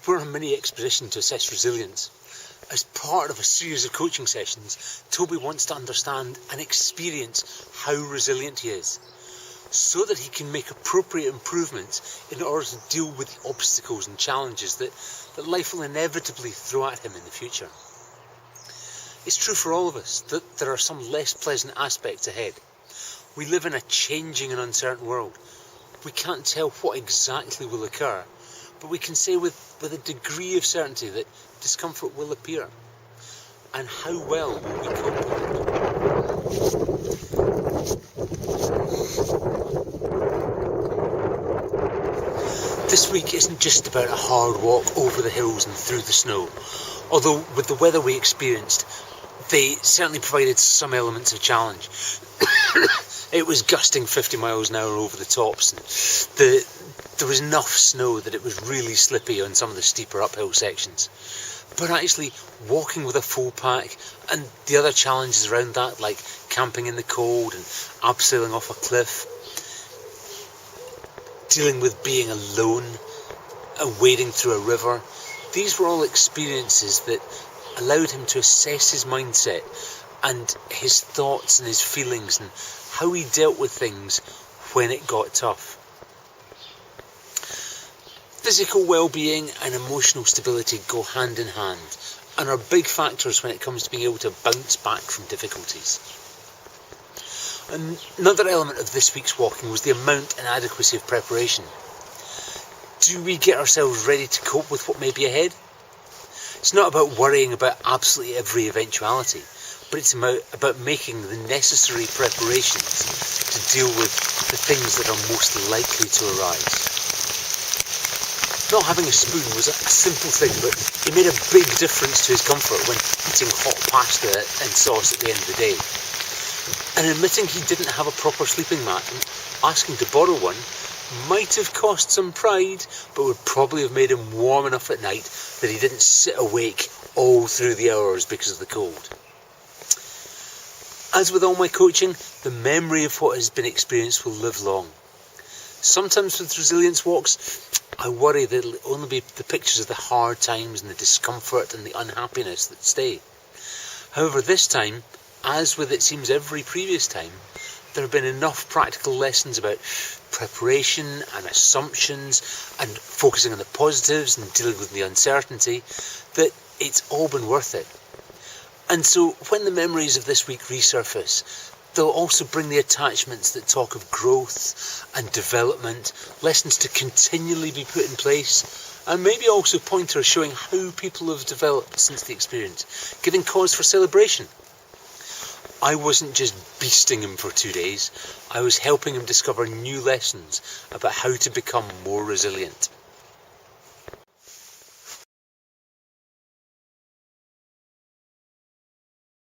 We're on a mini expedition to assess resilience. As part of a series of coaching sessions, Toby wants to understand and experience how resilient he is, so that he can make appropriate improvements in order to deal with the obstacles and challenges that life will inevitably throw at him in the future. It's true for all of us that there are some less pleasant aspects ahead. We live in a changing and uncertain world. We can't tell what exactly will occur, but we can say with a degree of certainty that discomfort will appear. And how well will we cope with it? This week isn't just about a hard walk over the hills and through the snow, although with the weather we experienced, they certainly provided some elements of challenge. It was gusting 50 miles an hour over the tops, and there was enough snow that it was really slippy on some of the steeper uphill sections. But actually, walking with a full pack and the other challenges around that, like camping in the cold and abseiling off a cliff, dealing with being alone and wading through a river, these were all experiences that allowed him to assess his mindset and his thoughts and his feelings and how he dealt with things when it got tough. Physical well-being and emotional stability go hand in hand and are big factors when it comes to being able to bounce back from difficulties. Another element of this week's walking was the amount and adequacy of preparation. Do we get ourselves ready to cope with what may be ahead? It's not about worrying about absolutely every eventuality, but it's about making the necessary preparations to deal with the things that are most likely to arise. Not having a spoon was a simple thing, but it made a big difference to his comfort when eating hot pasta and sauce at the end of the day. And admitting he didn't have a proper sleeping mat and asking to borrow one might have cost some pride, but would probably have made him warm enough at night that he didn't sit awake all through the hours because of the cold. As with all my coaching, the memory of what has been experienced will live long. Sometimes with resilience walks, I worry that it'll only be the pictures of the hard times and the discomfort and the unhappiness that stay. However, this time, as with it seems every previous time, there have been enough practical lessons about preparation and assumptions and focusing on the positives and dealing with the uncertainty that it's all been worth it. And so when the memories of this week resurface, they'll also bring the attachments that talk of growth and development, lessons to continually be put in place, and maybe also pointers showing how people have developed since the experience, giving cause for celebration. I wasn't just beasting him for 2 days, I was helping him discover new lessons about how to become more resilient.